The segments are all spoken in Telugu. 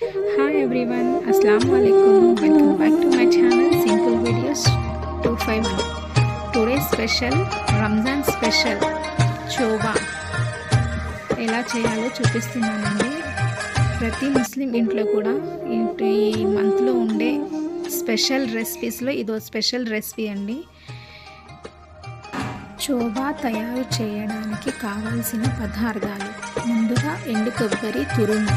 Hi everyone, Assalamu alaikum. Welcome back to my channel Simple Videos 251. Today's special Ramzan special చోబా ఎలా చేయాలో చూపిస్తున్నానండి. ప్రతి ముస్లిం ఇంట్లో కూడా ఈ మంత్లో ఉండే స్పెషల్ రెసిపీస్లో ఇదో స్పెషల్ రెసిపీ అండి. చోబా తయారు చేయడానికి కావాల్సిన పదార్థాలు: ముందుగా ఎండు కొబ్బరి తురుము,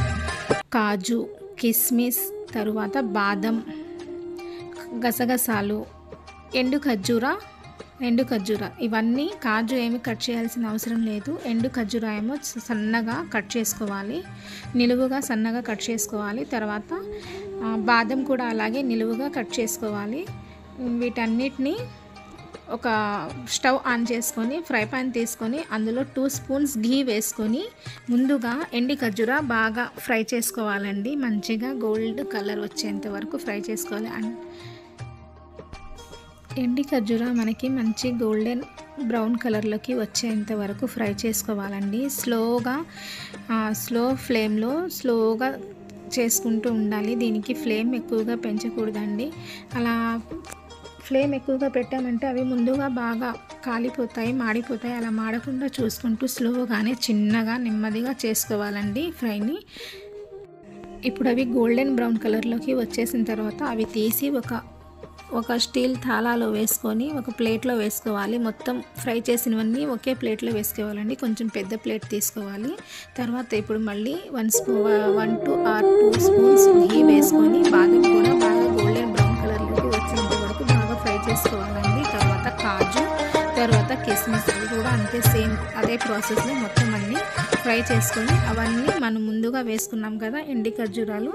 కాజు, కిస్మిస్, తరువాత బాదం, గసగసాలు, ఎండు ఖర్జూర ఇవన్నీ. కాజు ఏమి కట్ చేయాల్సిన అవసరం లేదు. ఎండు ఖర్జూర ఏమో సన్నగా కట్ చేసుకోవాలి, నిలువుగా సన్నగా కట్ చేసుకోవాలి. తర్వాత బాదం కూడా అలాగే నిలువుగా కట్ చేసుకోవాలి. వీటన్నిటిని ఒక స్టవ్ ఆన్ చేసుకొని ఫ్రై పాన్ తీసుకొని అందులో 2 స్పూన్స్ ఘీ వేసుకొని ముందుగా ఎండి ఖర్జూర బాగా ఫ్రై చేసుకోవాలండి. మంచిగా గోల్డ్ కలర్ వచ్చేంత వరకు ఫ్రై చేసుకోవాలి. ఎండి ఖర్జూర మనకి మంచి గోల్డెన్ బ్రౌన్ కలర్లోకి వచ్చేంత వరకు ఫ్రై చేసుకోవాలండి. స్లో ఫ్లేమ్లో స్లోగా చేసుకుంటూ ఉండాలి. దీనికి ఫ్లేమ్ ఎక్కువగా పెంచకూడదండి. అలా ఫ్లేమ్ ఎక్కువగా పెట్టామంటే అవి ముందుగా బాగా కాలిపోతాయి, మాడిపోతాయి. అలా మాడకుండా చూసుకుంటూ స్లోగానే చిన్నగా నెమ్మదిగా చేసుకోవాలండి ఫ్రైని. ఇప్పుడు అవి గోల్డెన్ బ్రౌన్ కలర్లోకి వచ్చేసిన తర్వాత అవి తీసి ఒక స్టీల్ థాలాలో వేసుకొని ఒక ప్లేట్లో వేసుకోవాలి. మొత్తం ఫ్రై చేసినవన్నీ ఒకే ప్లేట్లో వేసుకోవాలండి. కొంచెం పెద్ద ప్లేట్ తీసుకోవాలి. తర్వాత ఇప్పుడు మళ్ళీ 1 to 2 స్పూన్స్ ఘీ వేసుకొని బాదం కూడా బాగా గోల్డెన్ బ్రౌన్ కలర్లోకి వచ్చేంత వరకు బాగా ఫ్రై చేసుకోవాలండి. తర్వాత కాజు, తర్వాత కిస్మిస్, అవి కూడా అంతే సేమ్ అదే ప్రాసెస్లో మొత్తం అన్నీ ఫ్రై చేసుకొని అవన్నీ మనం ముందుగా వేసుకున్నాం కదా ఎండి ఖర్జూరాలు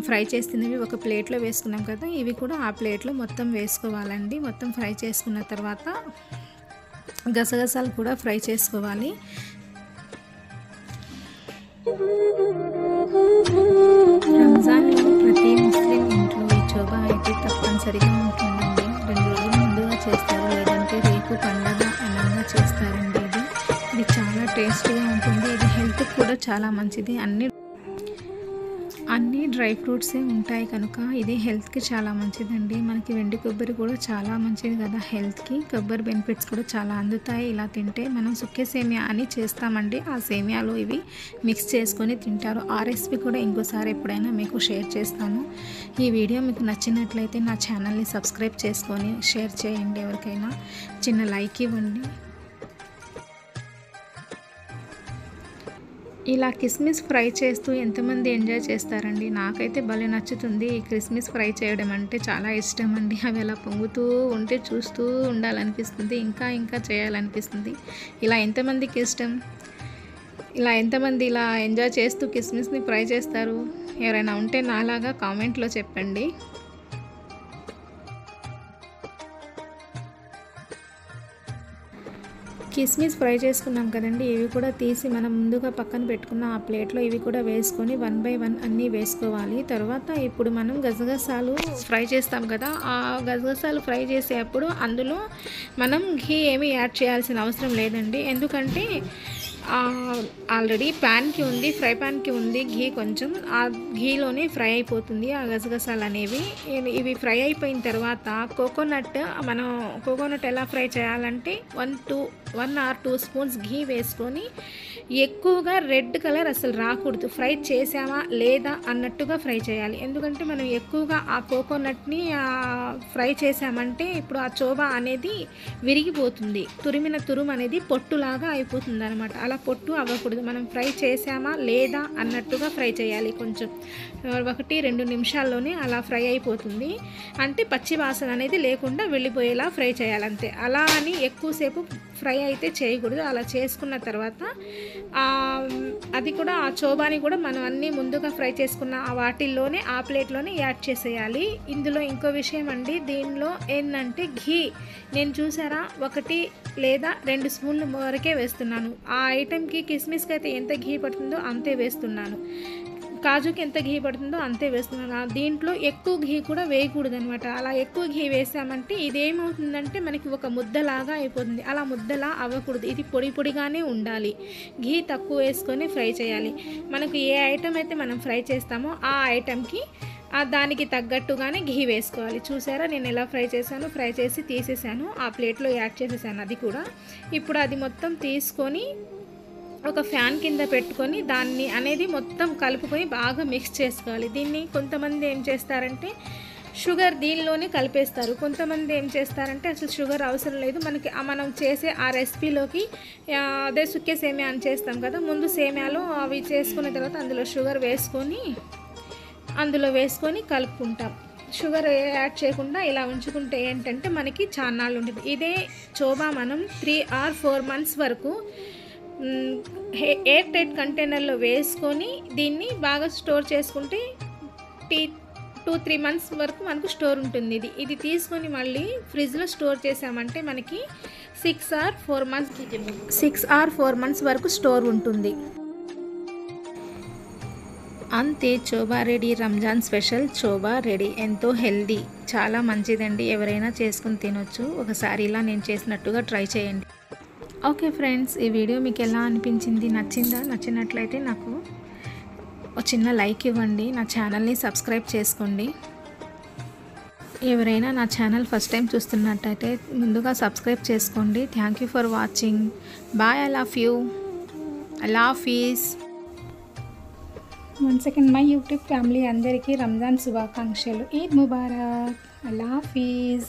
ఫ్రై చేసినవి ఒక ప్లేట్లో వేసుకున్నాం కదా, ఇవి కూడా ఆ ప్లేట్లో మొత్తం వేసుకోవాలండి. మొత్తం ఫ్రై చేసుకున్న తర్వాత గసగసాలు కూడా ఫ్రై చేసుకోవాలి. రంజాన్లో ప్రతి ముస్లిం ఇంట్లో ఈ చోబా అయితే తప్పనిసరిగా ఉంటుందండి. 2 రోజుల ముందుగా చేస్తారు, లేదంటే రేపు పండగ అనంగా చేస్తారండి. ఇది చాలా టేస్టీగా ఉంటుంది. ఇది హెల్త్కి కూడా చాలా మంచిది. అన్ని డ్రై ఫ్రూట్సే ఉంటాయి కనుక ఇది హెల్త్కి చాలా మంచిదండి. మనకి వెండి కొబ్బరి కూడా చాలా మంచిది కదా హెల్త్కి. కొబ్బరి బెనిఫిట్స్ కూడా చాలా అందుతాయి ఇలా తింటే. మనం సుక్కే సేమియా అని చేస్తామండి. ఆ సేమియాలో ఇవి మిక్స్ చేసుకొని తింటారు. ఆ రెసిపీ కూడా ఇంకోసారి ఎప్పుడైనా మీకు షేర్ చేస్తాను. ఈ వీడియో మీకు నచ్చినట్లయితే నా ఛానల్ని సబ్స్క్రైబ్ చేసుకొని షేర్ చేయండి. ఎవరికైనా చిన్న లైక్ ఇవ్వండి. ఇలా కిస్మిస్ ఫ్రై చేస్తూ ఎంతమంది ఎంజాయ్ చేస్తారండి. నాకైతే భలే నచ్చుతుంది. ఈ కిస్మిస్ ఫ్రై చేయడం అంటే చాలా ఇష్టం అండి. అవి అలా పొంగుతూ ఉంటే చూస్తూ ఉండాలనిపిస్తుంది, ఇంకా చేయాలనిపిస్తుంది. ఇలా ఎంతమందికి ఇష్టం? ఎంతమంది ఇలా ఎంజాయ్ చేస్తూ కిస్మిస్ని ఫ్రై చేస్తారు? ఎవరైనా ఉంటే నాలాగా కామెంట్లో చెప్పండి. కిస్మిస్ ఫ్రై చేసుకున్నాం కదండి, ఇవి కూడా తీసి మనం ముందుగా పక్కన పెట్టుకున్న ఆ ప్లేట్లో ఇవి కూడా వేసుకొని 1 by 1 అన్నీ వేసుకోవాలి. తర్వాత ఇప్పుడు మనం గసగసాలు ఫ్రై చేస్తాం కదా, ఆ గసగసాలు ఫ్రై చేసేటప్పుడు అందులో మనం ఘీ ఏమీ యాడ్ చేయాల్సిన అవసరం లేదండి. ఎందుకంటే ఆల్రెడీ ఫ్రై ప్యాన్కి ఉంది ఘీ. కొంచెం ఆ ఘీలోనే ఫ్రై అయిపోతుంది ఆ గసగసాలు అనేవి. ఇవి ఫ్రై అయిపోయిన తర్వాత మనం కోకోనట్ ఎలా ఫ్రై చేయాలంటే 1 or 2 స్పూన్స్ ఘీ వేసుకొని ఎక్కువగా రెడ్ కలర్ అసలు రాకూడదు. ఫ్రై చేసామా లేదా అన్నట్టుగా ఫ్రై చేయాలి. ఎందుకంటే మనం ఎక్కువగా ఆ కోకోనట్ని ఫ్రై చేసామంటే ఇప్పుడు ఆ చోబా అనేది విరిగిపోతుంది. తురుము అనేది పొట్టులాగా అయిపోతుంది అనమాట. అలా పొట్టు అవ్వకూడదు. మనం ఫ్రై చేసామా లేదా అన్నట్టుగా ఫ్రై చేయాలి. కొంచెం 1-2 నిమిషాల్లోనే అలా ఫ్రై అయిపోతుంది. అంటే పచ్చి వాసన అనేది లేకుండా వెళ్ళిపోయేలా ఫ్రై చేయాలంతే. అలా అని ఎక్కువసేపు ఫ్రై అయితే చేయకూడదు. అలా చేసుకున్న తర్వాత అది కూడా ఆ చోబాని కూడా మనం అన్నీ ముందుగా ఫ్రై చేసుకున్న వాటిల్లోనే ఆ ప్లేట్లోనే యాడ్ చేసేయాలి. ఇందులో ఇంకో విషయం అండి, దీనిలో ఏంటంటే ఘీ నేను చూసారా 1 లేదా 2 స్పూన్లు వరకే వేస్తున్నాను. ఆ ఐటెంకి కిస్మిస్కి అయితే ఎంత ఘీ పడుతుందో అంతే వేస్తున్నాను. కాజుకి ఎంత ఘీ పడుతుందో అంతే వేస్తున్నాను. దీంట్లో ఎక్కువ ఘీ కూడా వేయకూడదు అనమాట. అలా ఎక్కువ ఘీ వేసామంటే ఇదేమవుతుందంటే మనకి ఒక ముద్దలాగా అయిపోతుంది. అలా ముద్దలా అవ్వకూడదు, ఇది పొడి పొడిగానే ఉండాలి. ఘీ తక్కువ వేసుకొని ఫ్రై చేయాలి. మనకు ఏ ఐటెం అయితే మనం ఫ్రై చేస్తామో ఆ ఐటెంకి దానికి తగ్గట్టుగానే ఘీ వేసుకోవాలి. చూసారా నేను ఎలా ఫ్రై చేశాను? ఫ్రై చేసి తీసేసాను, ఆ ప్లేట్లో యాడ్ చేసేసాను అది కూడా. ఇప్పుడు అది మొత్తం తీసుకొని ఒక ఫ్యాన్ కింద పెట్టుకొని దాన్ని అనేది మొత్తం కలుపుకొని బాగా మిక్స్ చేసుకోవాలి. దీన్ని కొంతమంది ఏం చేస్తారంటే షుగర్ దీనిలోనే కలిపేస్తారు. కొంతమంది ఏం చేస్తారంటే అసలు షుగర్ అవసరం లేదు, మనకి మనం చేసే ఆ రెసిపీలోకి అదే సుక్కే సేమియా అని చేస్తాం కదా, ముందు సేమియాలో అవి చేసుకున్న తర్వాత అందులో షుగర్ వేసుకొని కలుపుకుంటాం. షుగర్ యాడ్ చేయకుండా ఇలా ఉంచుకుంటే ఏంటంటే మనకి చాన్నాళ్ళు ఉంటుంది. ఇదే చోబా మనం 3 or 4 months వరకు ఎయిర్ టైట్ కంటైనర్లో వేసుకొని దీన్ని బాగా స్టోర్ చేసుకుంటే 2-3 months వరకు మనకు స్టోర్ ఉంటుంది. ఇది తీసుకొని మళ్ళీ ఫ్రిడ్జ్లో స్టోర్ చేసామంటే మనకి 6 or 4 months వరకు స్టోర్ ఉంటుంది. అంతే, చోబా రెడీ. రంజాన్ స్పెషల్ చోబా రెడీ. ఎంతో హెల్దీ, చాలా మంచిదండి. ఎవరైనా చేసుకుని తినొచ్చు. ఒకసారి ఇలా నేను చేసినట్టుగా ట్రై చేయండి. ఓకే ఫ్రెండ్స్, ఈ వీడియో మీకు ఎలా అనిపించింది? నచ్చిందా? నచ్చినట్లయితే నాకు ఒక చిన్న లైక్ ఇవ్వండి. నా ఛానల్ని సబ్స్క్రైబ్ చేసుకోండి. ఎవరైనా నా ఛానల్ ఫస్ట్ టైం చూస్తున్నట్టయితే ముందుగా సబ్స్క్రైబ్ చేసుకోండి. Thank you for watching. Bye. I love you. అల్లా హాఫీజ్. Once second my YouTube family అందరికీ రంజాన్ శుభాకాంక్షలు. ఈద్ ముబారక్. అల్లా హాఫీజ్.